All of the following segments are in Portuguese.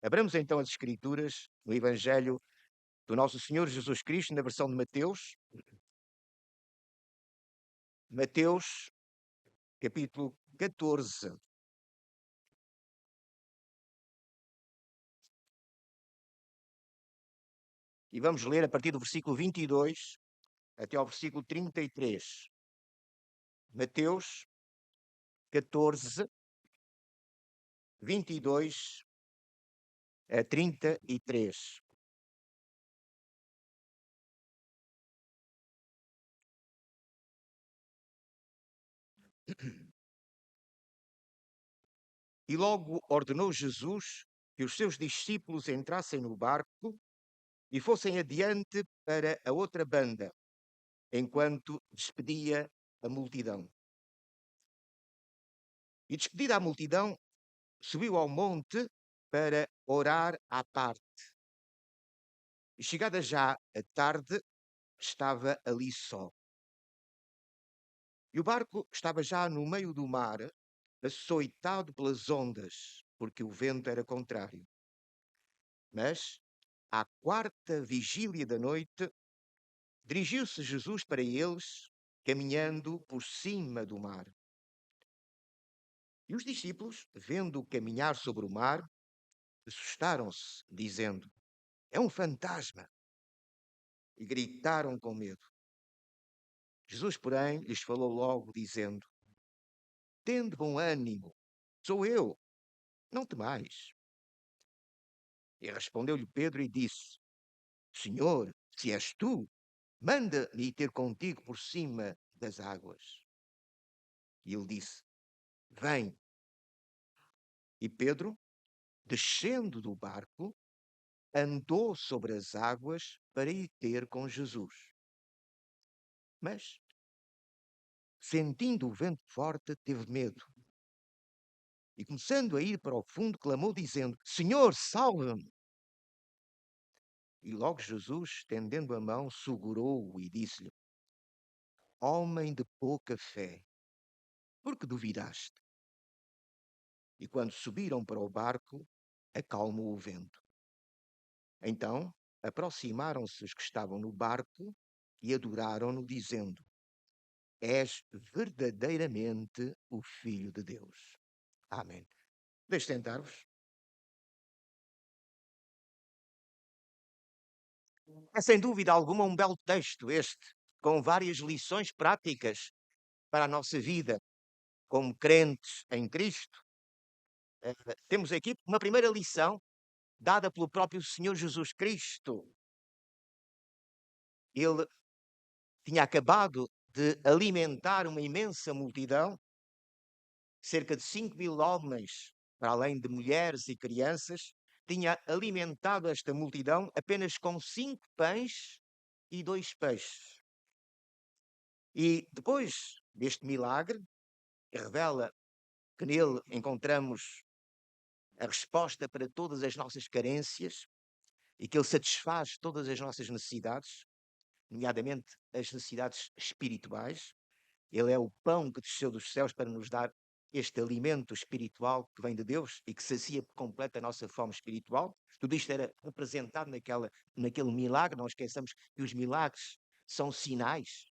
Abramos então as Escrituras no Evangelho do nosso Senhor Jesus Cristo, na versão de Mateus. Mateus, capítulo 14. E vamos ler a partir do versículo 22 até ao versículo 33. Mateus 14, 22 a 33. E logo ordenou Jesus que os seus discípulos entrassem no barco e fossem adiante para a outra banda, enquanto despedia a multidão. E despedida a multidão, subiu ao monte para orar à parte. E chegada já a tarde, estava ali só. E o barco estava já no meio do mar, açoitado pelas ondas, porque o vento era contrário. Mas, à quarta vigília da noite, dirigiu-se Jesus para eles, caminhando por cima do mar. E os discípulos, vendo-o caminhar sobre o mar, assustaram-se, dizendo: "É um fantasma!" E gritaram com medo. Jesus, porém, lhes falou logo, dizendo: "Tende bom ânimo, sou eu, não temais." E respondeu-lhe Pedro e disse: "Senhor, se és tu, manda-me ir ter contigo por cima das águas." E ele disse: "Vem." E Pedro, descendo do barco, andou sobre as águas para ir ter com Jesus. Mas, sentindo o vento forte, teve medo. E começando a ir para o fundo, clamou, dizendo: "Senhor, salva-me." E logo Jesus, estendendo a mão, segurou-o e disse-lhe: "Homem de pouca fé, por que duvidaste?" E quando subiram para o barco, acalmou o vento. Então aproximaram-se os que estavam no barco e adoraram-no, dizendo: "És verdadeiramente o Filho de Deus." Amém. Deixe sentar-vos. É sem dúvida alguma um belo texto este, com várias lições práticas para a nossa vida como crentes em Cristo. Temos aqui uma primeira lição dada pelo próprio Senhor Jesus Cristo. Ele tinha acabado de alimentar uma imensa multidão, cerca de 5.000 homens, para além de mulheres e crianças, tinha alimentado esta multidão apenas com 5 pães e 2 peixes. E depois deste milagre, que revela que nele encontramos a resposta para todas as nossas carências e que ele satisfaz todas as nossas necessidades, nomeadamente as necessidades espirituais. Ele é o pão que desceu dos céus para nos dar este alimento espiritual que vem de Deus e que sacia por completo a nossa fome espiritual. Tudo isto era representado naquele milagre. Não esqueçamos que os milagres são sinais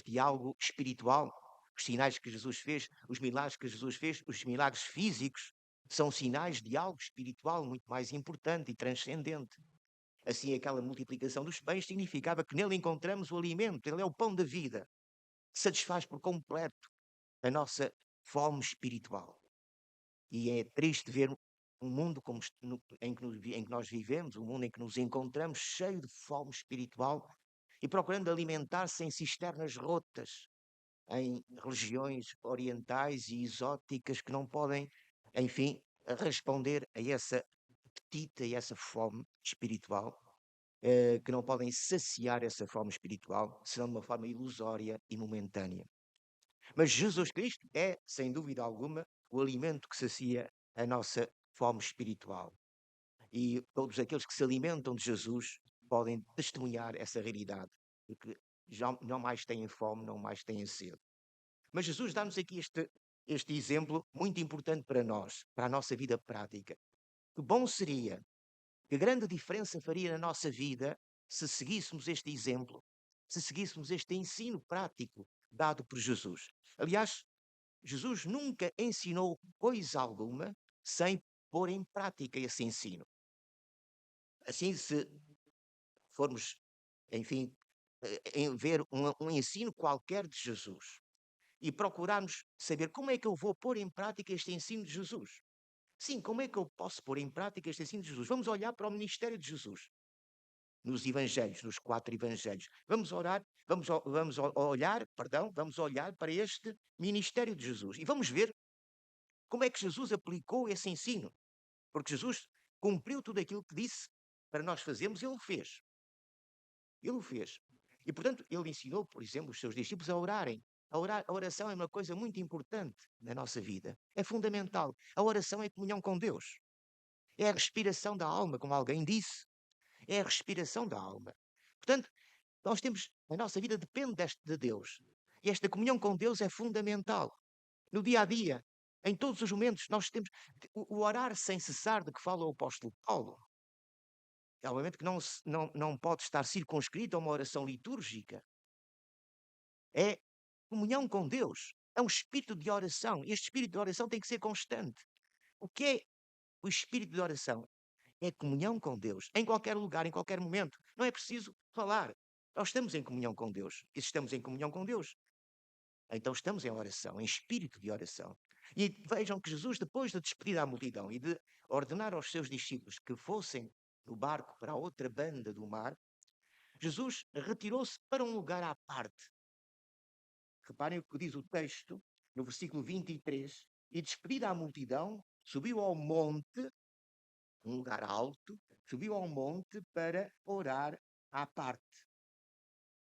de algo espiritual. Os sinais que Jesus fez, os milagres que Jesus fez, os milagres físicos, são sinais de algo espiritual muito mais importante e transcendente. Assim, aquela multiplicação dos pães significava que nele encontramos o alimento, ele é o pão da vida, que satisfaz por completo a nossa fome espiritual. E é triste ver um mundo em que nós vivemos, um mundo em que nos encontramos cheio de fome espiritual e procurando alimentar-se em cisternas rotas, em religiões orientais e exóticas que não podem, enfim, responder a essa apetite e essa fome espiritual, que não podem saciar essa fome espiritual, senão de uma forma ilusória e momentânea. Mas Jesus Cristo é, sem dúvida alguma, o alimento que sacia a nossa fome espiritual. E todos aqueles que se alimentam de Jesus podem testemunhar essa realidade, porque já não mais têm fome, não mais têm sede. Mas Jesus dá-nos aqui este exemplo muito importante para nós, para a nossa vida prática. Que bom seria, que grande diferença faria na nossa vida se seguíssemos este exemplo, se seguíssemos este ensino prático dado por Jesus. Aliás, Jesus nunca ensinou coisa alguma sem pôr em prática esse ensino. Assim, se formos, enfim, em ver um ensino qualquer de Jesus e procurarmos saber como é que eu vou pôr em prática este ensino de Jesus. Sim, como é que eu posso pôr em prática este ensino de Jesus? Vamos olhar para o ministério de Jesus nos evangelhos, nos 4 evangelhos. Vamos orar, olhar, perdão, vamos olhar para este ministério de Jesus e vamos ver como é que Jesus aplicou esse ensino. Porque Jesus cumpriu tudo aquilo que disse para nós fazermos, ele o fez. Ele o fez. E, portanto, ele ensinou, por exemplo, os seus discípulos a orarem. A oração é uma coisa muito importante na nossa vida. É fundamental. A oração é comunhão com Deus. É a respiração da alma, como alguém disse. É a respiração da alma. Portanto, nós temos, a nossa vida depende de Deus. E esta comunhão com Deus é fundamental. No dia a dia, em todos os momentos, nós temos o orar sem cessar de que fala o apóstolo Paulo. É obviamente que não pode estar circunscrito a uma oração litúrgica. É comunhão com Deus. É um espírito de oração. E este espírito de oração tem que ser constante. O que é o espírito de oração? É comunhão com Deus. Em qualquer lugar, em qualquer momento. Não é preciso falar. Nós estamos em comunhão com Deus. E se estamos em comunhão com Deus, então estamos em oração, em espírito de oração. E vejam que Jesus, depois de despedir a multidão e de ordenar aos seus discípulos que fossem no barco para a outra banda do mar, Jesus retirou-se para um lugar à parte. Reparem o que diz o texto, no versículo 23, e despedida a multidão, subiu ao monte, um lugar alto, subiu ao monte para orar à parte.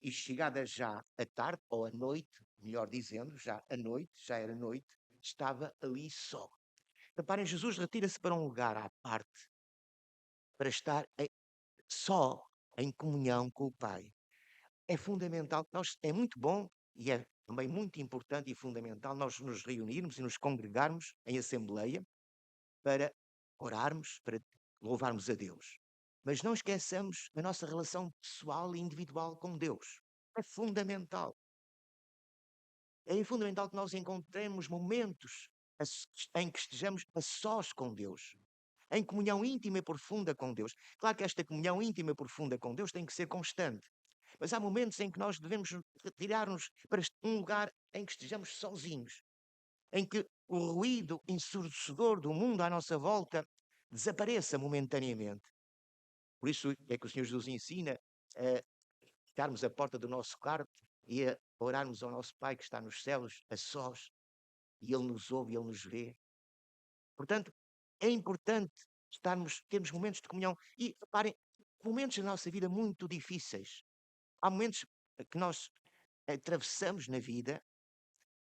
E chegada já a tarde, ou a noite, melhor dizendo, já a noite, já era noite, estava ali só. Reparem, Jesus retira-se para um lugar à parte, para estar só, em comunhão com o Pai. É fundamental, é muito bom e é também muito importante e fundamental nós nos reunirmos e nos congregarmos em assembleia para orarmos, para louvarmos a Deus. Mas não esqueçamos a nossa relação pessoal e individual com Deus. É fundamental. É fundamental que nós encontremos momentos em que estejamos a sós com Deus, em comunhão íntima e profunda com Deus. Claro que esta comunhão íntima e profunda com Deus tem que ser constante, mas há momentos em que nós devemos retirar-nos para um lugar em que estejamos sozinhos, em que o ruído ensurdecedor do mundo à nossa volta desapareça momentaneamente. Por isso é que o Senhor Jesus ensina a ficarmos à porta do nosso quarto e a orarmos ao nosso Pai que está nos céus, a sós, e Ele nos ouve e Ele nos vê. Portanto, é importante termos momentos de comunhão. E, reparem, momentos na nossa vida muito difíceis. Há momentos que nós atravessamos na vida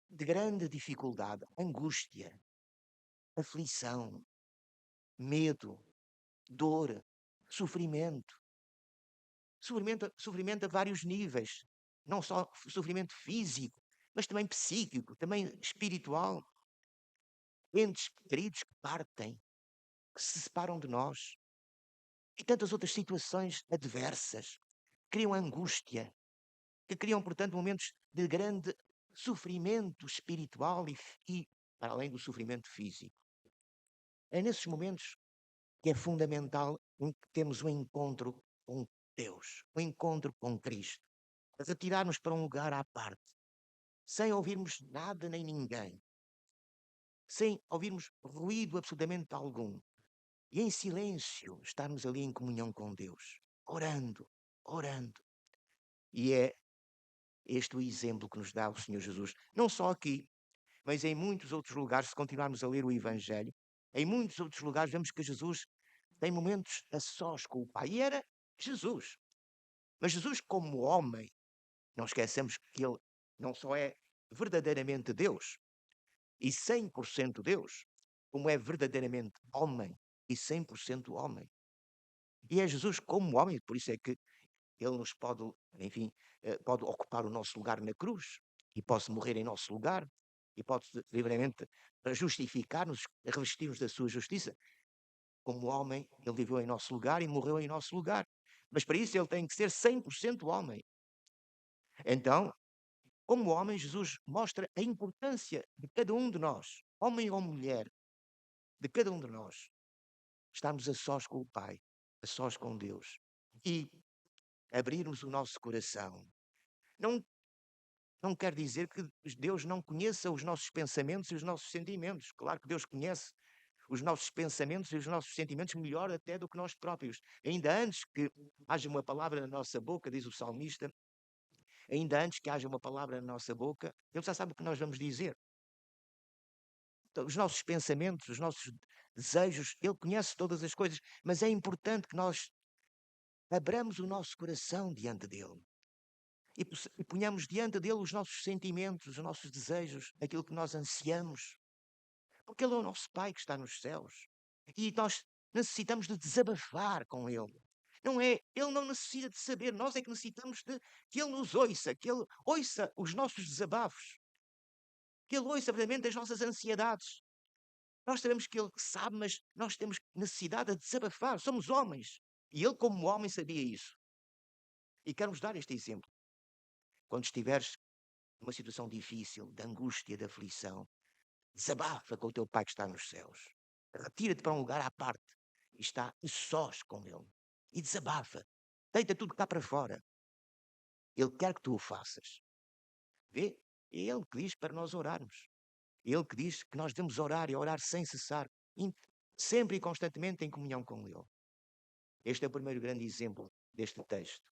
de grande dificuldade, angústia, aflição, medo, dor, sofrimento. Sofrimento a vários níveis. Não só sofrimento físico, mas também psíquico, também espiritual. Entes queridos que partem, que se separam de nós. E tantas outras situações adversas que criam angústia, que criam, portanto, momentos de grande sofrimento espiritual e para além do sofrimento físico. É nesses momentos que é fundamental que temos um encontro com Deus, um encontro com Cristo. Retirar-nos para um lugar à parte, sem ouvirmos nada nem ninguém, sem ouvirmos ruído absolutamente algum. E em silêncio estarmos ali em comunhão com Deus, orando, orando. E é este o exemplo que nos dá o Senhor Jesus. Não só aqui, mas em muitos outros lugares, se continuarmos a ler o Evangelho, em muitos outros lugares vemos que Jesus tem momentos a sós com o Pai. E era Jesus. Mas Jesus, como homem, não esqueçamos que ele não só é verdadeiramente Deus e 100% Deus, como é verdadeiramente homem e 100% homem. E é Jesus como homem, por isso é que ele nos pode, enfim, pode ocupar o nosso lugar na cruz e pode morrer em nosso lugar e pode livremente justificar-nos, revestir-nos da sua justiça. como homem, ele viveu em nosso lugar e morreu em nosso lugar. Mas para isso ele tem que ser 100% homem. Então, como homem, Jesus mostra a importância de cada um de nós, homem ou mulher, de cada um de nós, estarmos a sós com o Pai, a sós com Deus e abrirmos o nosso coração. Não, não quer dizer que Deus não conheça os nossos pensamentos e os nossos sentimentos. Claro que Deus conhece os nossos pensamentos e os nossos sentimentos melhor até do que nós próprios. Ainda antes que haja uma palavra na nossa boca, diz o salmista, ainda antes que haja uma palavra na nossa boca, Ele já sabe o que nós vamos dizer. Então, os nossos pensamentos, os nossos desejos, Ele conhece todas as coisas, mas é importante que nós abramos o nosso coração diante dEle. E ponhamos diante dele os nossos sentimentos, os nossos desejos, aquilo que nós ansiamos. Porque Ele é o nosso Pai que está nos céus. E nós necessitamos de desabafar com Ele. Não é? Ele não necessita de saber, nós é que necessitamos de que Ele nos ouça, que Ele ouça os nossos desabafos, que Ele ouça verdadeiramente as nossas ansiedades. Nós sabemos que Ele sabe, mas nós temos necessidade de desabafar. Somos homens. E Ele, como homem, sabia isso. E quero-vos dar este exemplo. Quando estiveres numa situação difícil, de angústia, de aflição, desabafa com o teu Pai que está nos céus. Retira-te para um lugar à parte e está a sós com Ele. E desabafa. Deita tudo cá para fora. Ele quer que tu o faças. Vê? É Ele que diz para nós orarmos. É Ele que diz que nós devemos orar e orar sem cessar. Sempre e constantemente em comunhão com Ele. Este é o primeiro grande exemplo deste texto.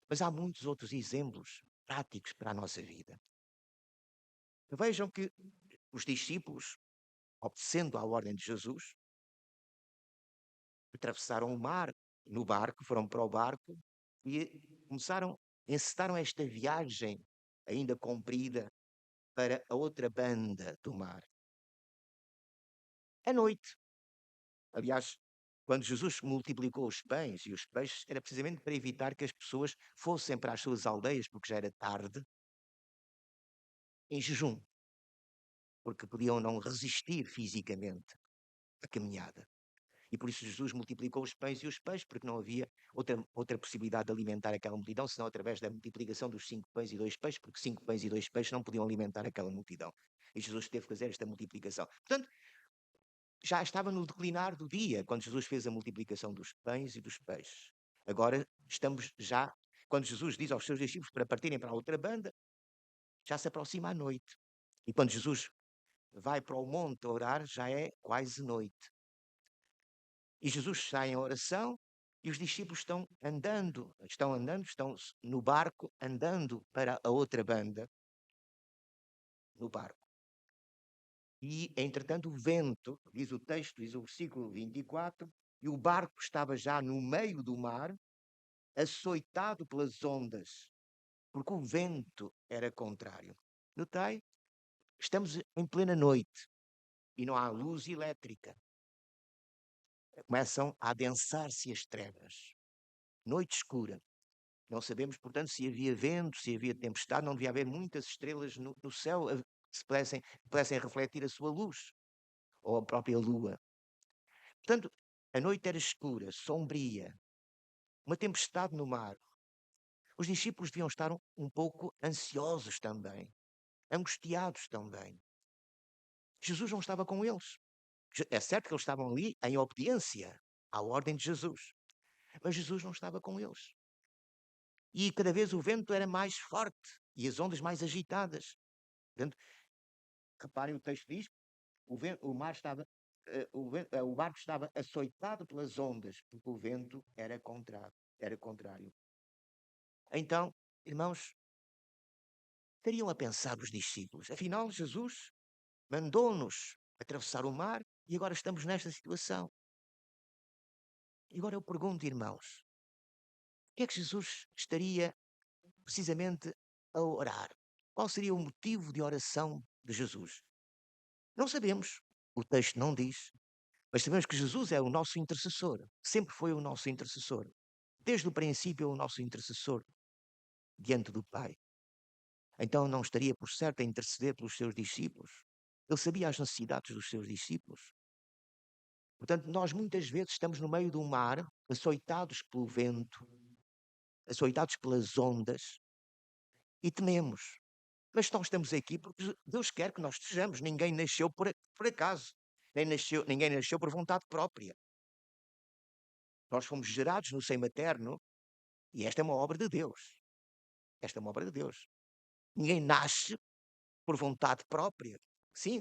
Mas há muitos outros exemplos práticos para a nossa vida. Vejam que os discípulos, obedecendo à ordem de Jesus, atravessaram o mar no barco, foram para o barco e encetaram esta viagem ainda comprida para a outra banda do mar. À noite, aliás, quando Jesus multiplicou os pães e os peixes, era precisamente para evitar que as pessoas fossem para as suas aldeias, porque já era tarde, em jejum, porque podiam não resistir fisicamente à caminhada. E por isso Jesus multiplicou os pães e os peixes, porque não havia outra possibilidade de alimentar aquela multidão, senão através da multiplicação dos 5 pães e 2 peixes, porque 5 pães e 2 peixes não podiam alimentar aquela multidão. E Jesus teve que fazer esta multiplicação. Portanto, já estava no declinar do dia, quando Jesus fez a multiplicação dos pães e dos peixes. Agora estamos já, quando Jesus diz aos seus discípulos para partirem para a outra banda, já se aproxima a noite. E quando Jesus vai para o monte orar, já é quase noite. E Jesus está em oração e os discípulos estão estão no barco, andando para a outra banda, no barco. E, entretanto, o vento, diz o texto, diz o versículo 24, e o barco estava já no meio do mar, açoitado pelas ondas, porque o vento era contrário. Notei? Estamos em plena noite e não há luz elétrica. Começam a adensar-se as trevas. Noite escura. Não sabemos, portanto, se havia vento, se havia tempestade, não devia haver muitas estrelas no céu que pudessem refletir a sua luz, ou a própria lua. Portanto, a noite era escura, sombria, uma tempestade no mar. Os discípulos deviam estar um pouco ansiosos também, angustiados também. Jesus não estava com eles. É certo que eles estavam ali em obediência à ordem de Jesus, mas Jesus não estava com eles. E cada vez o vento era mais forte e as ondas mais agitadas. Portanto, reparem, o texto diz, o mar estava, o barco estava açoitado pelas ondas, porque o vento era contrário. Então, irmãos, estariam a pensar os discípulos. Afinal, Jesus mandou-nos atravessar o mar e agora estamos nesta situação. E agora eu pergunto, irmãos, o que é que Jesus estaria precisamente a orar? Qual seria o motivo de oração de Jesus? Não sabemos. O texto não diz. Mas sabemos que Jesus é o nosso intercessor. Sempre foi o nosso intercessor. Desde o princípio é o nosso intercessor diante do Pai. Então não estaria por certo a interceder pelos seus discípulos. Ele sabia as necessidades dos seus discípulos. Portanto, nós muitas vezes estamos no meio do mar, açoitados pelo vento, açoitados pelas ondas, e tememos. Mas nós estamos aqui porque Deus quer que nós estejamos. Ninguém nasceu por acaso. Ninguém nasceu por vontade própria. Nós fomos gerados no seio materno e esta é uma obra de Deus. Esta é uma obra de Deus. Ninguém nasce por vontade própria. Sim,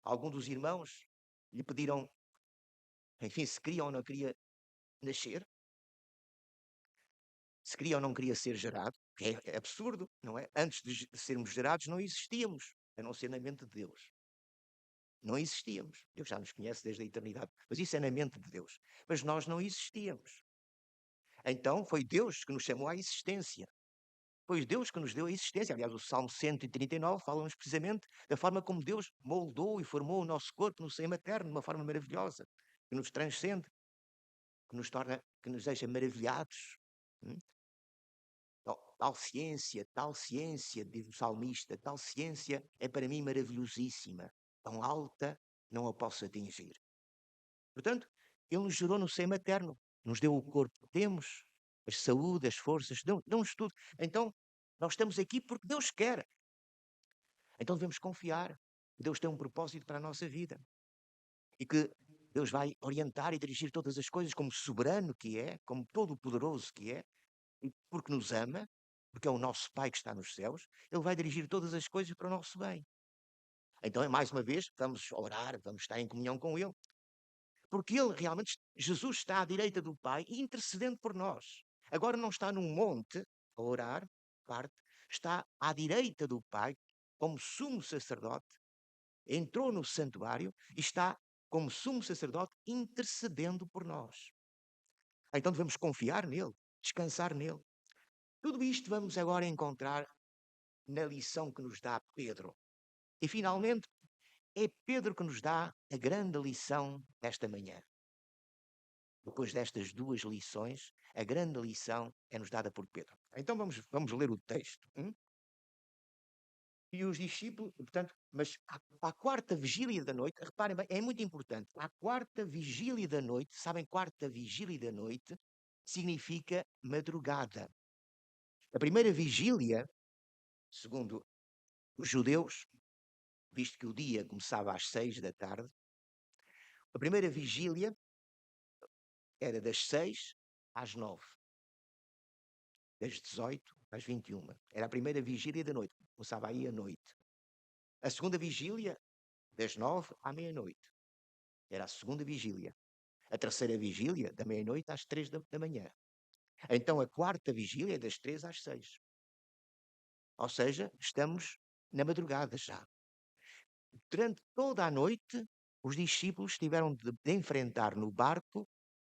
algum dos irmãos lhe pediram, enfim, se queria ou não queria nascer, se queria ou não queria ser gerado, que é absurdo, não é? Antes de sermos gerados não existíamos, a não ser na mente de Deus. Não existíamos. Deus já nos conhece desde a eternidade, mas isso é na mente de Deus. Mas nós não existíamos. Então foi Deus que nos chamou à existência. Foi Deus que nos deu a existência. Aliás, o Salmo 139 fala-nos precisamente da forma como Deus moldou e formou o nosso corpo no seio materno, de uma forma maravilhosa, que nos transcende, que nos torna, que nos deixa maravilhados. Hum? Tal ciência, diz o salmista, tal ciência é para mim maravilhosíssima. Tão alta não a posso atingir. Portanto, Ele nos gerou no seio materno, nos deu o corpo que temos, a saúde, as forças, deu-nos tudo. Então, nós estamos aqui porque Deus quer. Então devemos confiar que Deus tem um propósito para a nossa vida e que Deus vai orientar e dirigir todas as coisas como soberano que é, como todo-poderoso que é, e porque nos ama, porque é o nosso Pai que está nos céus, Ele vai dirigir todas as coisas para o nosso bem. Então, mais uma vez, vamos orar, vamos estar em comunhão com Ele, porque Ele realmente, Jesus está à direita do Pai e intercedendo por nós. Agora não está num monte a orar, parte, está à direita do Pai, como sumo sacerdote, entrou no santuário e está como sumo sacerdote intercedendo por nós. Então devemos confiar nele, descansar nele. Tudo isto vamos agora encontrar na lição que nos dá Pedro. E finalmente, é Pedro que nos dá a grande lição desta manhã. Depois destas duas lições, a grande lição é-nos dada por Pedro. Então vamos ler o texto. E os discípulos, portanto, mas à quarta vigília da noite, reparem bem, é muito importante. À quarta vigília da noite, sabem, quarta vigília da noite significa madrugada. A primeira vigília, segundo os judeus, visto que o dia começava às 6 da tarde, a primeira vigília era das 6 às 9, das 18 às 21. Era a primeira vigília da noite, começava aí à noite. A segunda vigília, das 9 à meia-noite. Era a segunda vigília. A terceira vigília, da meia-noite às 3 da manhã. Então a quarta vigília é das 3 às 6. Ou seja, estamos na madrugada já. Durante toda a noite, os discípulos tiveram de enfrentar no barco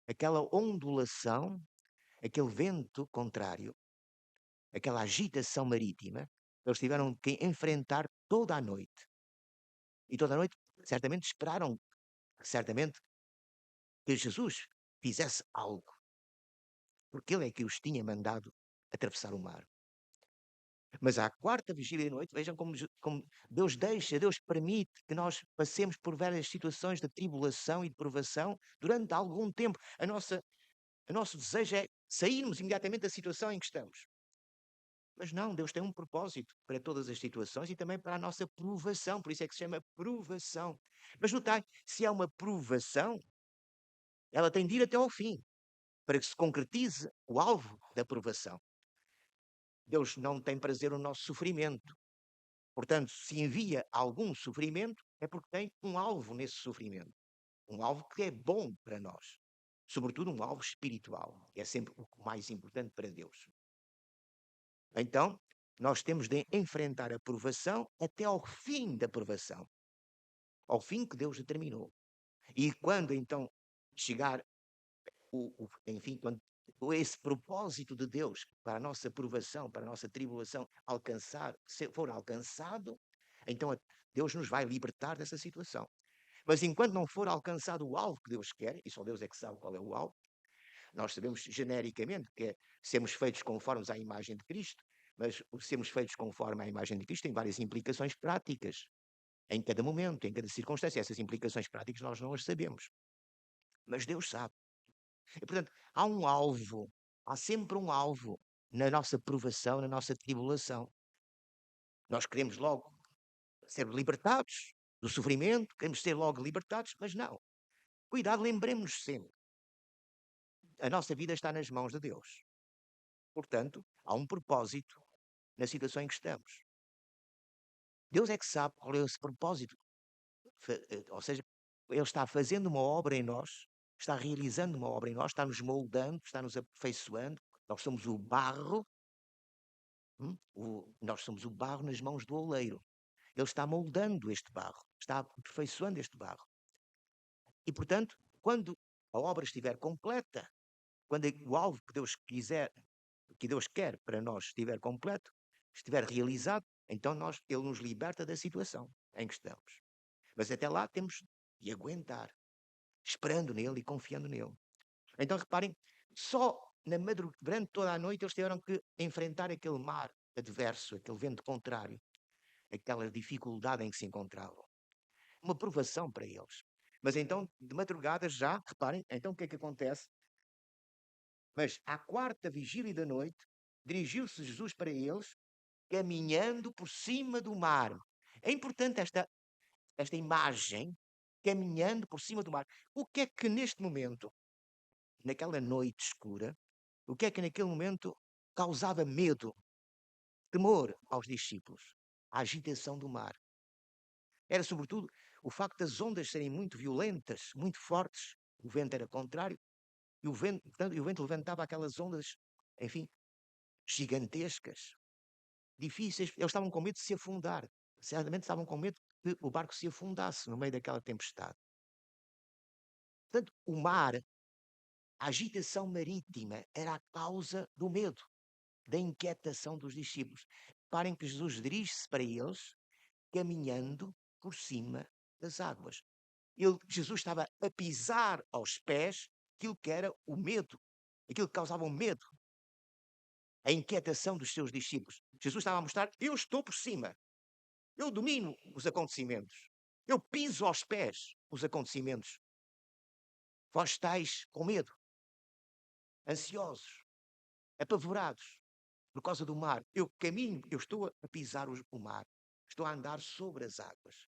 aquela ondulação, aquele vento contrário, aquela agitação marítima. Eles tiveram que enfrentar toda a noite. E toda a noite, certamente, esperaram, certamente, que Jesus fizesse algo. Porque Ele é que os tinha mandado atravessar o mar. Mas à quarta vigília da noite, vejam como Deus deixa, Deus permite que nós passemos por várias situações de tribulação e de provação durante algum tempo. O nosso desejo é sairmos imediatamente da situação em que estamos. Mas não, Deus tem um propósito para todas as situações e também para a nossa provação, por isso é que se chama provação. Mas notai, se há uma provação, ela tem de ir até ao fim, para que se concretize o alvo da provação. Deus não tem prazer no nosso sofrimento. Portanto, se envia algum sofrimento, é porque tem um alvo nesse sofrimento. Um alvo que é bom para nós. Sobretudo um alvo espiritual, que é sempre o mais importante para Deus. Então, nós temos de enfrentar a provação até ao fim da provação. Ao fim que Deus determinou. E quando então chegar enfim, quando esse propósito de Deus para a nossa provação, para a nossa tribulação se for alcançado, então Deus nos vai libertar dessa situação. Mas enquanto não for alcançado o alvo que Deus quer, e só Deus é que sabe qual é o alvo, nós sabemos genericamente que é sermos feitos conforme à imagem de Cristo, mas o sermos feitos conforme à imagem de Cristo tem várias implicações práticas, em cada momento, em cada circunstância. Essas implicações práticas nós não as sabemos. mas Deus sabe. E, portanto, há sempre um alvo na nossa provação, na nossa tribulação. Nós queremos logo ser libertados do sofrimento, queremos ser logo libertados, mas não. Cuidado, lembremos-nos sempre. A nossa vida está nas mãos de Deus. Portanto, há um propósito na situação em que estamos. Deus é que sabe qual é esse propósito. Ou seja, Ele está fazendo uma obra em nós, está realizando uma obra em nós, está nos moldando, está nos aperfeiçoando. Nós somos o barro, nós somos o barro nas mãos do oleiro. Ele está moldando este barro, está aperfeiçoando este barro. E, portanto, quando a obra estiver completa, quando o alvo que Deus quiser, que Deus quer para nós estiver completo, estiver realizado, então Ele nos liberta da situação em que estamos. Mas até lá temos de aguentar, esperando nele e confiando nele. Então reparem, só na madrugada, durante toda a noite, eles tiveram que enfrentar aquele mar adverso, aquele vento contrário, aquela dificuldade em que se encontravam. Uma provação para eles. Mas então, de madrugada já, reparem, então o que é que acontece? Mas à quarta vigília da noite, dirigiu-se Jesus para eles, caminhando por cima do mar. É importante esta imagem, caminhando por cima do mar. O que é que neste momento, naquela noite escura, o que é que naquele momento causava medo, temor aos discípulos? A agitação do mar. Era sobretudo o facto das ondas serem muito violentas, muito fortes. O vento era contrário. E o vento levantava aquelas ondas, enfim, gigantescas, difíceis. Eles estavam com medo de se afundar. Certamente estavam com medo que o barco se afundasse no meio daquela tempestade. Portanto, o mar, a agitação marítima, era a causa do medo, da inquietação dos discípulos. Reparem que Jesus dirige-se para eles, caminhando por cima das águas. Jesus estava a pisar aos pés aquilo que era o medo, aquilo que causava o medo, a inquietação dos seus discípulos. Jesus estava a mostrar: eu estou por cima, eu domino os acontecimentos, eu piso aos pés os acontecimentos. Vós estáis com medo, ansiosos, apavorados por causa do mar. Eu caminho, eu estou a pisar o mar, estou a andar sobre as águas.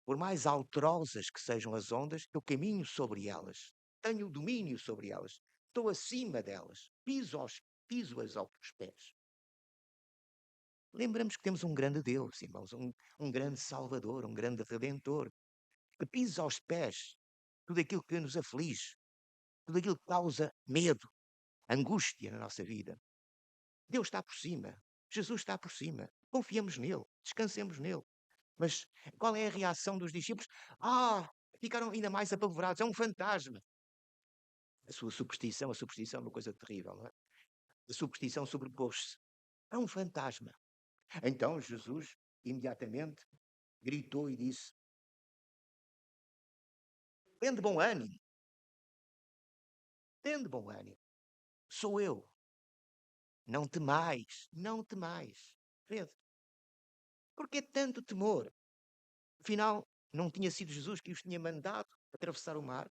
Por mais alterosas que sejam as ondas, eu caminho sobre elas, tenho domínio sobre elas, estou acima delas, piso-as aos pés. Lembramos que temos um grande Deus, irmãos, um grande Salvador, um grande Redentor, que pisa aos pés tudo aquilo que nos aflige, tudo aquilo que causa medo, angústia na nossa vida. Deus está por cima, Jesus está por cima, confiamos nele, descansemos nele. Mas qual é a reação dos discípulos? Ficaram ainda mais apavorados, é um fantasma. A superstição é uma coisa terrível, não é? A superstição sobrepôs-se. É um fantasma. Então Jesus imediatamente gritou e disse: tende bom ânimo, tende bom ânimo, sou eu. Não temais, não temais. Vede? Porque tanto temor? Afinal, não tinha sido Jesus que os tinha mandado atravessar o mar?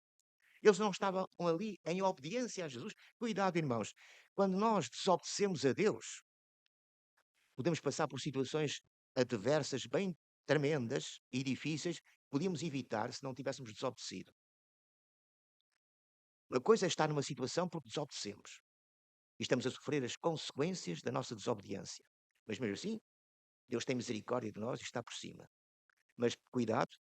Eles não estavam ali em obediência a Jesus? Cuidado, irmãos. Quando nós desobedecemos a Deus, podemos passar por situações adversas bem tremendas e difíceis que podíamos evitar se não tivéssemos desobedecido. Uma coisa é estar numa situação porque desobedecemos e estamos a sofrer as consequências da nossa desobediência. Mas mesmo assim, Deus tem misericórdia de nós e está por cima. Mas cuidado,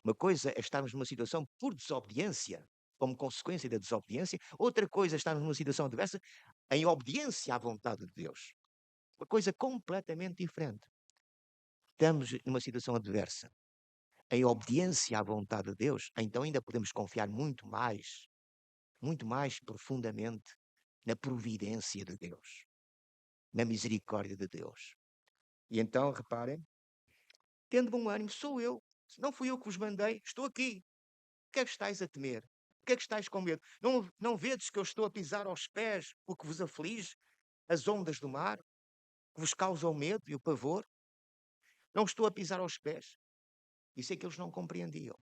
uma coisa é estarmos numa situação por desobediência, como consequência da desobediência, outra coisa é estarmos numa situação adversa em obediência à vontade de Deus. Uma coisa completamente diferente. Estamos numa situação adversa, em obediência à vontade de Deus, então ainda podemos confiar muito mais profundamente na providência de Deus, na misericórdia de Deus. E então, reparem, tendo bom ânimo, sou eu. Não fui eu que vos mandei, estou aqui. O que é que estáis a temer? O que é que estáis com medo? Não vedes que eu estou a pisar aos pés o que vos aflige? As ondas do mar? Que vos causam medo e o pavor? Não estou a pisar aos pés? Isso é que eles não compreendiam.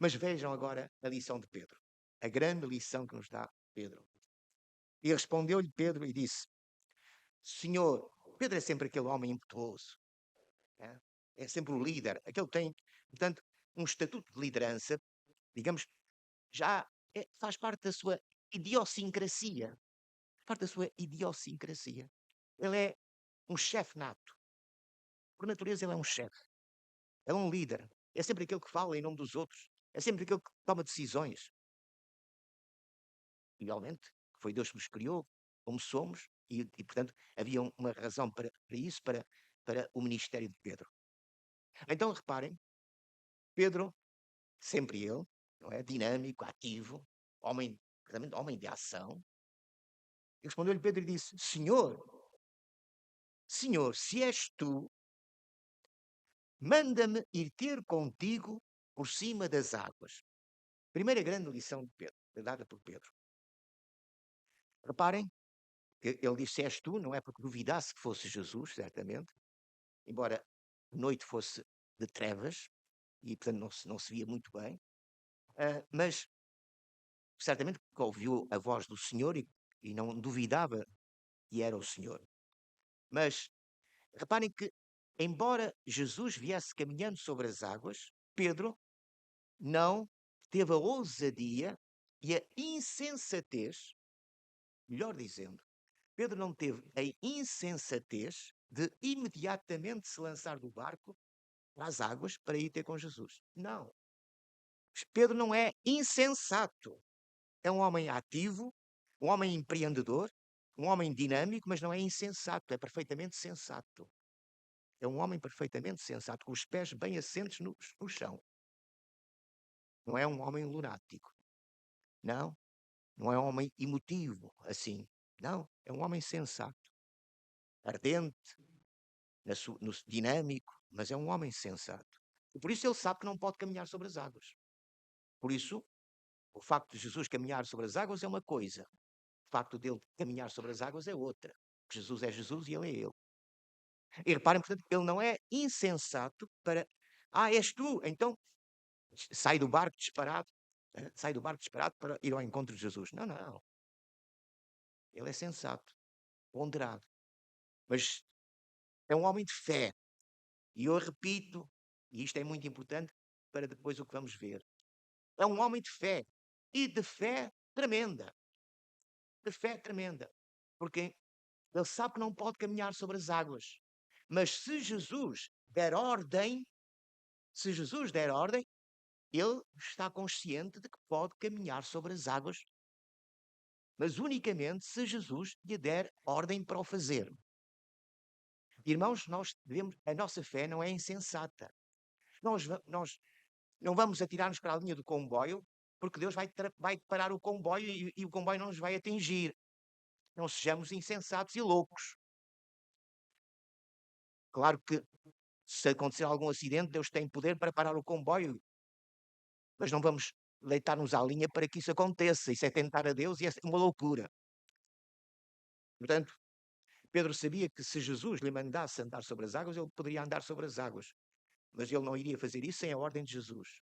Mas vejam agora a lição de Pedro. a grande lição que nos dá Pedro. E respondeu-lhe Pedro e disse: Senhor, Pedro é sempre aquele homem impetuoso, é sempre o líder, aquele que tem, portanto, um estatuto de liderança, digamos, já faz parte da sua idiosincrasia. Parte da sua idiosincrasia. Ele é um chefe nato. Por natureza, ele é um chefe. Ele é um líder. É sempre aquele que fala em nome dos outros. É sempre aquele que toma decisões. Idealmente, foi Deus que nos criou, como somos, e portanto, havia uma razão para isso, para o ministério de Pedro. Então, reparem, Pedro, sempre ele, não é? Dinâmico, ativo, homem, homem de ação. E respondeu-lhe Pedro e disse: Senhor, se és tu, manda-me ir ter contigo por cima das águas. Primeira grande lição de Pedro, dada por Pedro. Reparem, que ele disse: se és tu, não é porque duvidasse que fosse Jesus, certamente, embora a noite fosse de trevas e, portanto, não se via muito bem, mas certamente porque ouviu a voz do Senhor e não duvidava que era o Senhor. Mas reparem que, embora Jesus viesse caminhando sobre as águas, Pedro não teve a ousadia e a insensatez, melhor dizendo, Pedro não teve a insensatez de imediatamente se lançar do barco às águas para ir ter com Jesus. Não. Pedro não é insensato. É um homem ativo, um homem empreendedor, um homem dinâmico, mas não é insensato, é perfeitamente sensato. É um homem perfeitamente sensato, com os pés bem assentes no chão. Não é um homem lunático. Não. Não é um homem emotivo, assim. Não. É um homem sensato. Ardente, no dinâmico, mas é um homem sensato. E por isso ele sabe que não pode caminhar sobre as águas. Por isso, o facto de Jesus caminhar sobre as águas é uma coisa. O facto dele caminhar sobre as águas é outra. Jesus é Jesus e ele é ele. E reparem, portanto, ele não é insensato para... és tu, então sai do barco disparado. Sai do barco disparado para ir ao encontro de Jesus. Não, não. Ele é sensato, ponderado. Mas é um homem de fé. E eu repito, e isto é muito importante para depois o que vamos ver. É um homem de fé. E de fé tremenda. De fé tremenda. Porque ele sabe que não pode caminhar sobre as águas. Mas se Jesus der ordem, ele está consciente de que pode caminhar sobre as águas. Mas unicamente se Jesus lhe der ordem para o fazer. Irmãos, a nossa fé não é insensata. Nós não vamos atirar-nos para a linha do comboio, porque Deus vai parar o comboio e o comboio não nos vai atingir. Não sejamos insensatos e loucos. Claro que, se acontecer algum acidente, Deus tem poder para parar o comboio, mas não vamos deitar-nos à linha para que isso aconteça. Isso é tentar a Deus e é uma loucura. Portanto, Pedro sabia que se Jesus lhe mandasse andar sobre as águas, ele poderia andar sobre as águas. Mas ele não iria fazer isso sem a ordem de Jesus.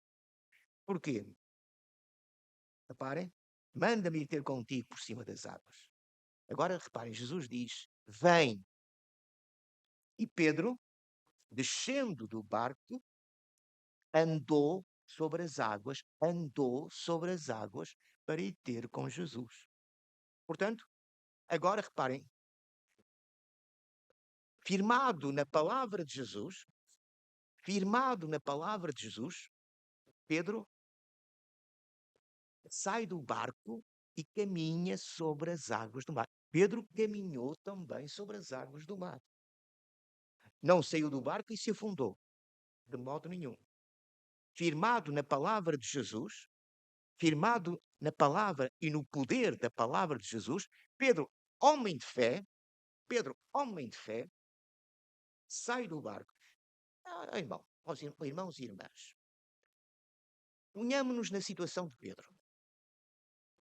Porquê? Reparem, manda-me ir ter contigo por cima das águas. Agora reparem, Jesus diz: vem. E Pedro, descendo do barco, andou sobre as águas para ir ter com Jesus. Portanto, agora reparem, firmado na palavra de Jesus, Pedro sai do barco e caminha sobre as águas do mar. Pedro caminhou também sobre as águas do mar. Não saiu do barco e se afundou, de modo nenhum. Firmado na palavra de Jesus, firmado na palavra e no poder da palavra de Jesus, Pedro, homem de fé, sai do barco. Irmãos e irmãs, ponhamos-nos na situação de Pedro.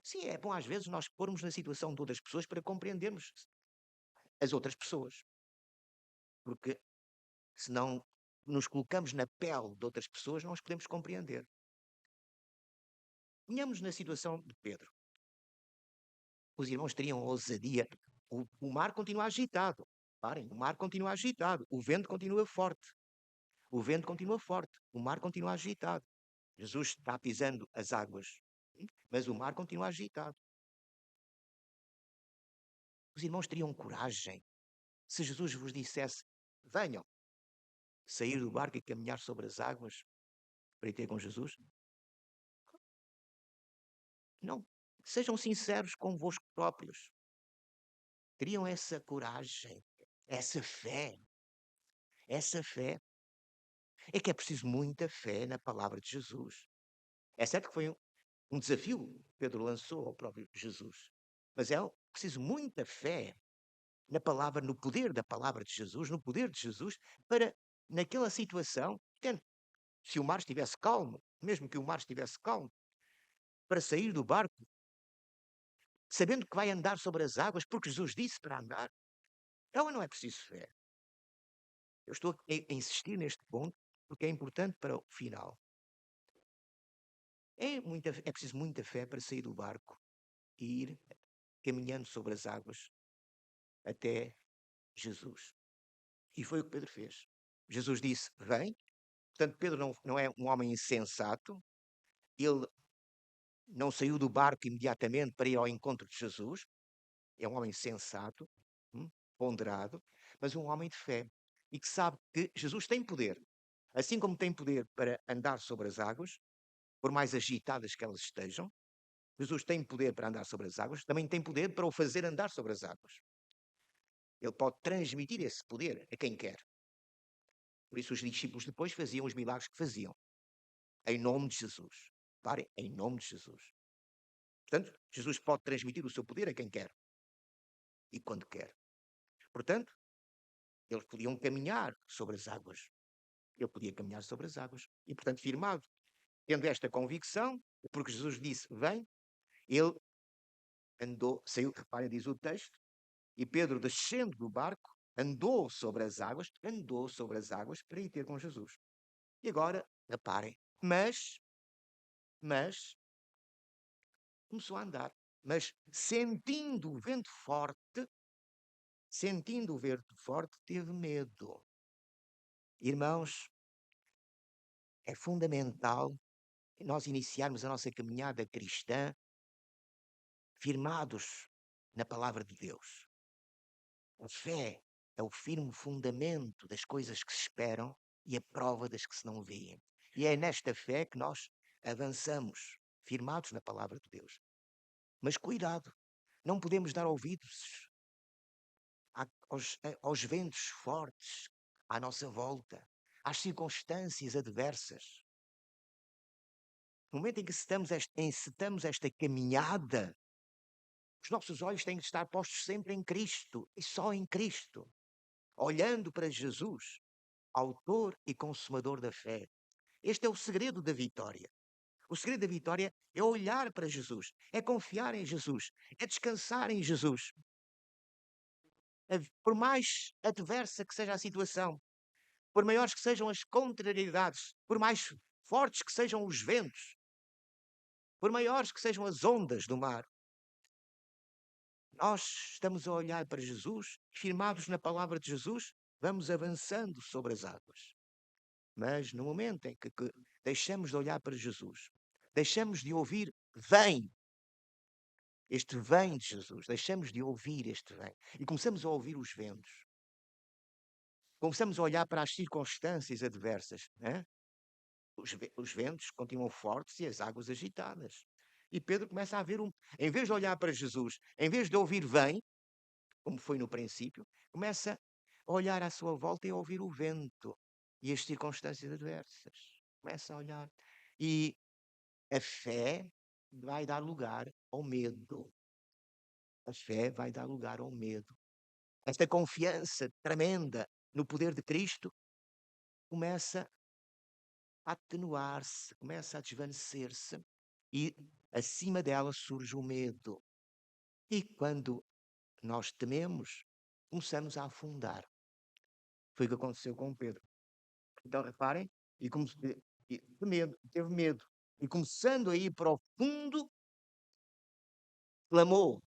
Sim, é bom às vezes nós pormos na situação de outras pessoas para compreendermos as outras pessoas. Porque se não nos colocamos na pele de outras pessoas, não as podemos compreender. Ponhamos na situação de Pedro. Os irmãos teriam ousadia. O mar continua agitado. Parem, o mar continua agitado. O vento continua forte. O vento continua forte. O mar continua agitado. Jesus está pisando as águas, mas o mar continua agitado. Os irmãos teriam coragem se Jesus vos dissesse: venham, sair do barco e caminhar sobre as águas para ir ter com Jesus? Não. Sejam sinceros convosco próprios. Teriam essa coragem, essa fé. Essa fé. É que é preciso muita fé na palavra de Jesus. É certo que foi um desafio que Pedro lançou ao próprio Jesus. Mas é preciso muita fé na palavra, no poder da palavra de Jesus, no poder de Jesus, para, naquela situação, se o mar estivesse calmo, mesmo que o mar estivesse calmo, para sair do barco, sabendo que vai andar sobre as águas, porque Jesus disse para andar. Então não é preciso fé. Eu estou a insistir neste ponto, porque é importante para o final. É preciso muita fé para sair do barco e ir caminhando sobre as águas até Jesus. E foi o que Pedro fez. Jesus disse: vem. Portanto, Pedro não é um homem insensato. Ele não saiu do barco imediatamente para ir ao encontro de Jesus. É um homem sensato, ponderado, mas um homem de fé. E que sabe que Jesus tem poder. Assim como tem poder para andar sobre as águas, por mais agitadas que elas estejam, Jesus tem poder para andar sobre as águas, também tem poder para o fazer andar sobre as águas. Ele pode transmitir esse poder a quem quer. Por isso os discípulos depois faziam os milagres que faziam. Em nome de Jesus. Parem, em nome de Jesus. Portanto, Jesus pode transmitir o seu poder a quem quer. E quando quer. Portanto, eles podiam caminhar sobre as águas. Ele podia caminhar sobre as águas. E, portanto, firmado, tendo esta convicção, porque Jesus disse, vem, ele andou, saiu, reparem, diz o texto, e Pedro, descendo do barco, andou sobre as águas para ir ter com Jesus. E agora, reparem, mas, começou a andar, mas sentindo o vento forte, teve medo. Irmãos, é fundamental nós iniciarmos a nossa caminhada cristã firmados na palavra de Deus. A fé é o firme fundamento das coisas que se esperam e a prova das que se não veem. E é nesta fé que nós avançamos, firmados na palavra de Deus. Mas cuidado, não podemos dar ouvidos aos ventos fortes à nossa volta, às circunstâncias adversas. No momento em que encetamos esta caminhada, os nossos olhos têm que estar postos sempre em Cristo e só em Cristo, olhando para Jesus, autor e consumador da fé. Este é o segredo da vitória. O segredo da vitória é olhar para Jesus, é confiar em Jesus, é descansar em Jesus. Por mais adversa que seja a situação, por maiores que sejam as contrariedades, por mais fortes que sejam os ventos, por maiores que sejam as ondas do mar, nós estamos a olhar para Jesus, firmados na palavra de Jesus, vamos avançando sobre as águas. Mas no momento em que deixamos de olhar para Jesus, deixamos de ouvir, vem, este vem de Jesus, deixamos de ouvir este vem e começamos a ouvir os ventos. Começamos a olhar para as circunstâncias adversas, né? Os ventos continuam fortes e as águas agitadas. E Pedro começa a ver em vez de olhar para Jesus, em vez de ouvir vem, como foi no princípio, começa a olhar à sua volta e a ouvir o vento e as circunstâncias adversas. Começa a olhar. E a fé vai dar lugar ao medo. A fé vai dar lugar ao medo. Esta confiança tremenda no poder de Cristo começa a atenuar-se, começa a desvanecer-se e acima dela surge o medo. E quando nós tememos, começamos a afundar. Foi o que aconteceu com Pedro. Então reparem, teve medo. E começando a ir para o fundo, clamou,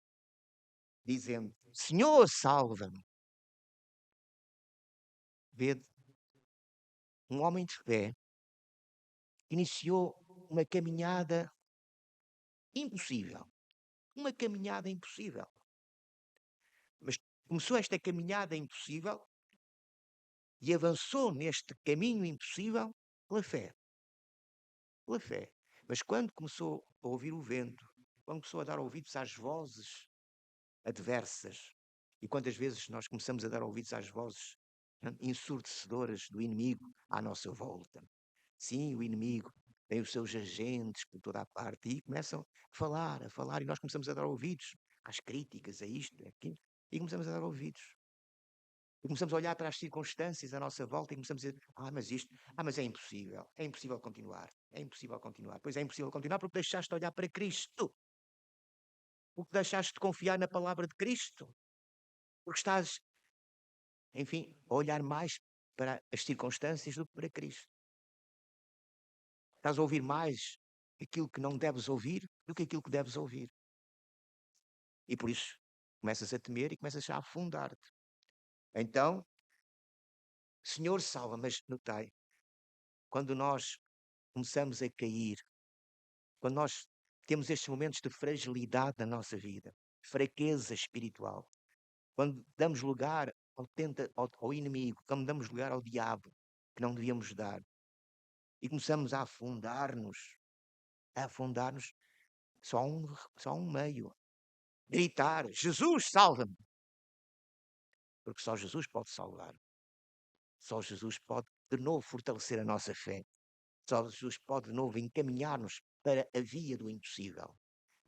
dizendo: Senhor, salva-me. Vede, um homem de fé iniciou uma caminhada impossível. Uma caminhada impossível. Mas começou esta caminhada impossível e avançou neste caminho impossível pela fé. Pela fé. Mas quando começou a ouvir o vento, quando começou a dar ouvidos às vozes adversas, e quantas vezes nós começamos a dar ouvidos às vozes ensurdecedoras do inimigo à nossa volta. Sim, o inimigo tem os seus agentes por toda a parte e começam a falar, e nós começamos a dar ouvidos às críticas, a isto, a aquilo, e começamos a dar ouvidos. E começamos a olhar para as circunstâncias à nossa volta e começamos a dizer: mas isto, mas é impossível continuar, é impossível continuar. Pois é impossível continuar porque deixaste de olhar para Cristo, porque deixaste de confiar na palavra de Cristo, porque estás, enfim, a olhar mais para as circunstâncias do que para Cristo. Estás a ouvir mais aquilo que não deves ouvir do que aquilo que deves ouvir. E por isso começas a temer e começas a afundar-te. Então, Senhor, salva, mas notai, quando nós começamos a cair, quando nós temos estes momentos de fragilidade na nossa vida, fraqueza espiritual, quando damos lugar ao inimigo, quando damos lugar ao diabo, que não devíamos dar, e começamos a afundar-nos, só há um meio. Gritar, Jesus, salva-me! Porque só Jesus pode salvar. Só Jesus pode, de novo, fortalecer a nossa fé. Só Jesus pode, de novo, encaminhar-nos para a via do impossível.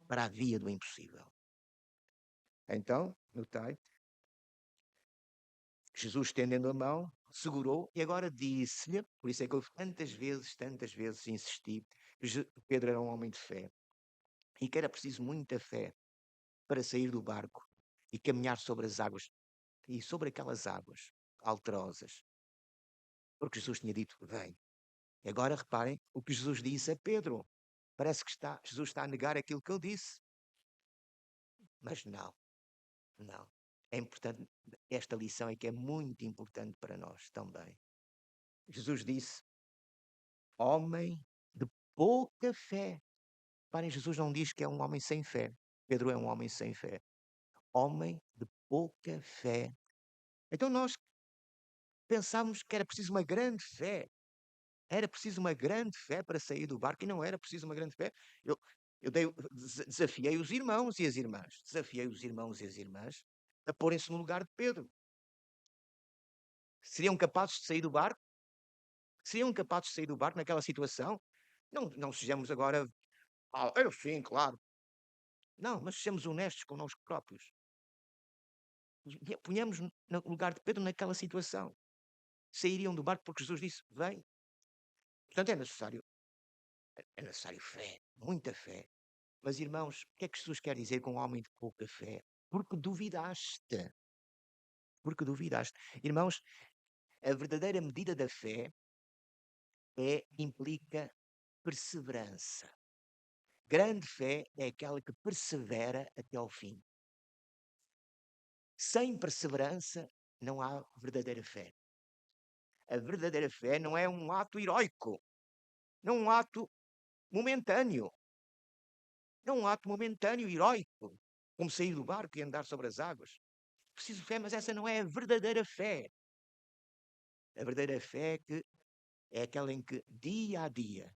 Para a via do impossível. Então, notai, Jesus estendendo a mão, segurou e agora disse-lhe, por isso é que eu tantas vezes insisti, que Pedro era um homem de fé e que era preciso muita fé para sair do barco e caminhar sobre as águas e sobre aquelas águas alterosas. Porque Jesus tinha dito, vem. E agora reparem o que Jesus disse a Pedro. Parece que Jesus está a negar aquilo que ele disse. Mas não, não. É importante, esta lição é que é muito importante para nós também. Jesus disse, homem de pouca fé. Reparem, Jesus não diz que é um homem sem fé. Pedro é um homem sem fé. Homem de pouca fé. Então nós pensávamos que era preciso uma grande fé. Era preciso uma grande fé para sair do barco e não era preciso uma grande fé. Eu, desafiei os irmãos e as irmãs. Desafiei os irmãos e as irmãs a porem-se no lugar de Pedro. Seriam capazes de sair do barco? Seriam capazes de sair do barco naquela situação? Não sejamos agora. Eu sim, claro. Não, mas sejamos honestos connosco próprios. Ponhamos no lugar de Pedro naquela situação. Sairiam do barco porque Jesus disse: vem. Portanto, é necessário fé, muita fé. Mas, irmãos, o que é que Jesus quer dizer com um homem de pouca fé? Porque duvidaste. Porque duvidaste. Irmãos, a verdadeira medida da fé implica perseverança. Grande fé é aquela que persevera até ao fim. Sem perseverança, não há verdadeira fé. A verdadeira fé não é um ato heroico. Não é um ato momentâneo. Não é um ato momentâneo, heroico. Como sair do barco e andar sobre as águas. Preciso de fé, mas essa não é a verdadeira fé. A verdadeira fé é aquela em que, dia a dia,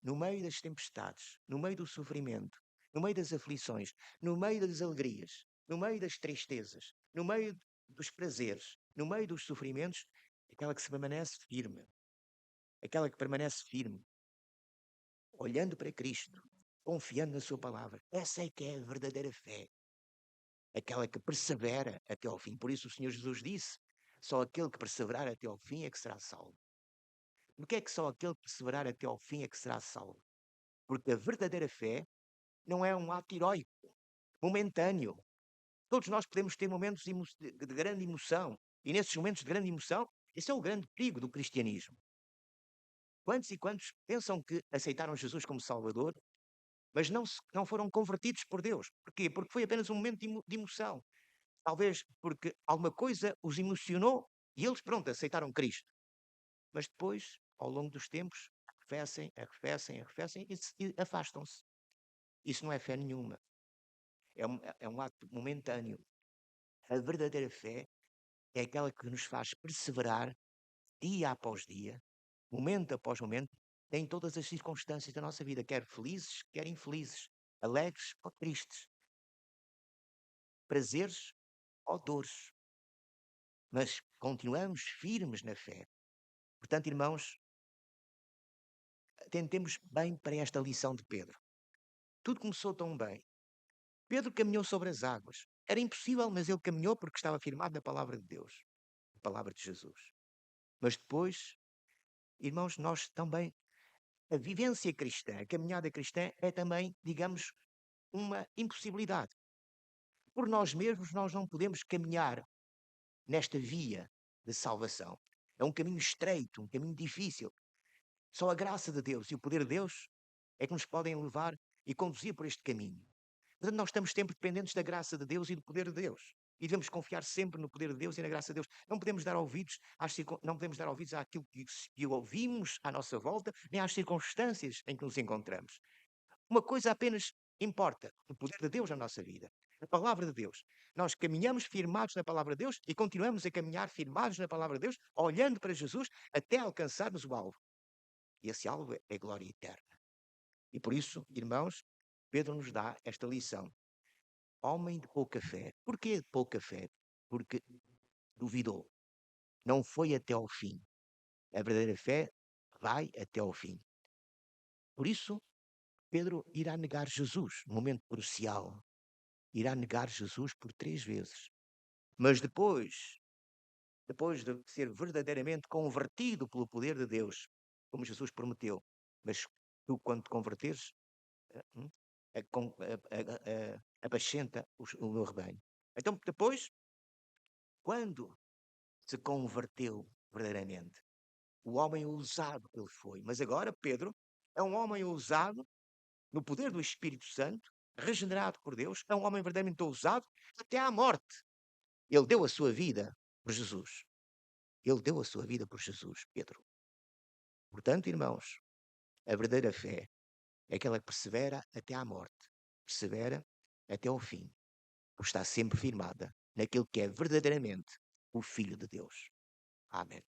no meio das tempestades, no meio do sofrimento, no meio das aflições, no meio das alegrias, no meio das tristezas, no meio dos prazeres, no meio dos sofrimentos, aquela que se permanece firme. Aquela que permanece firme, olhando para Cristo, confiando na sua palavra. Essa é que é a verdadeira fé. Aquela que persevera até ao fim. Por isso o Senhor Jesus disse, só aquele que perseverar até ao fim é que será salvo. Porque é que só aquele que perseverar até ao fim é que será salvo? Porque a verdadeira fé não é um ato heroico, momentâneo. Todos nós podemos ter momentos de grande emoção. E nesses momentos de grande emoção, esse é o grande perigo do cristianismo. Quantos e quantos pensam que aceitaram Jesus como Salvador, mas não foram convertidos por Deus? Porquê? Porque foi apenas um momento de emoção. Talvez porque alguma coisa os emocionou e eles, pronto, aceitaram Cristo. Mas depois, ao longo dos tempos, arrefecem e afastam-se. Isso não é fé nenhuma. É um ato momentâneo. A verdadeira fé é aquela que nos faz perseverar dia após dia, momento após momento, em todas as circunstâncias da nossa vida, quer felizes, quer infelizes, alegres ou tristes, prazeres ou dores. Mas continuamos firmes na fé. Portanto, irmãos, atentemos bem para esta lição de Pedro. Tudo começou tão bem. Pedro caminhou sobre as águas. Era impossível, mas ele caminhou porque estava firmado na palavra de Deus, na palavra de Jesus. Mas depois, irmãos, nós também, a vivência cristã, a caminhada cristã é também, digamos, uma impossibilidade. Por nós mesmos, nós não podemos caminhar nesta via de salvação. É um caminho estreito, um caminho difícil. Só a graça de Deus e o poder de Deus é que nos podem levar e conduzir por este caminho. Portanto, nós estamos sempre dependentes da graça de Deus e do poder de Deus. E devemos confiar sempre no poder de Deus e na graça de Deus. Não podemos dar ouvidos, não podemos dar ouvidos àquilo que ouvimos à nossa volta, nem às circunstâncias em que nos encontramos. Uma coisa apenas importa: o poder de Deus na nossa vida. A palavra de Deus. Nós caminhamos firmados na palavra de Deus e continuamos a caminhar firmados na palavra de Deus, olhando para Jesus até alcançarmos o alvo. E esse alvo é a glória eterna. E por isso, irmãos, Pedro nos dá esta lição. Homem de pouca fé. Porquê de pouca fé? Porque duvidou. Não foi até ao fim. A verdadeira fé vai até ao fim. Por isso, Pedro irá negar Jesus, num momento crucial. Irá negar Jesus por 3 vezes. Mas depois de ser verdadeiramente convertido pelo poder de Deus, como Jesus prometeu, mas tu, quando te converteres, apacenta o meu rebanho. Então, depois, quando se converteu verdadeiramente, o homem ousado que ele foi. Mas agora, Pedro é um homem ousado no poder do Espírito Santo, regenerado por Deus, é um homem verdadeiramente ousado até à morte. Ele deu a sua vida por Jesus. Ele deu a sua vida por Jesus, Pedro. Portanto, irmãos, a verdadeira fé é aquela que persevera até à morte, persevera até ao fim, porque está sempre firmada naquilo que é verdadeiramente o Filho de Deus. Amém.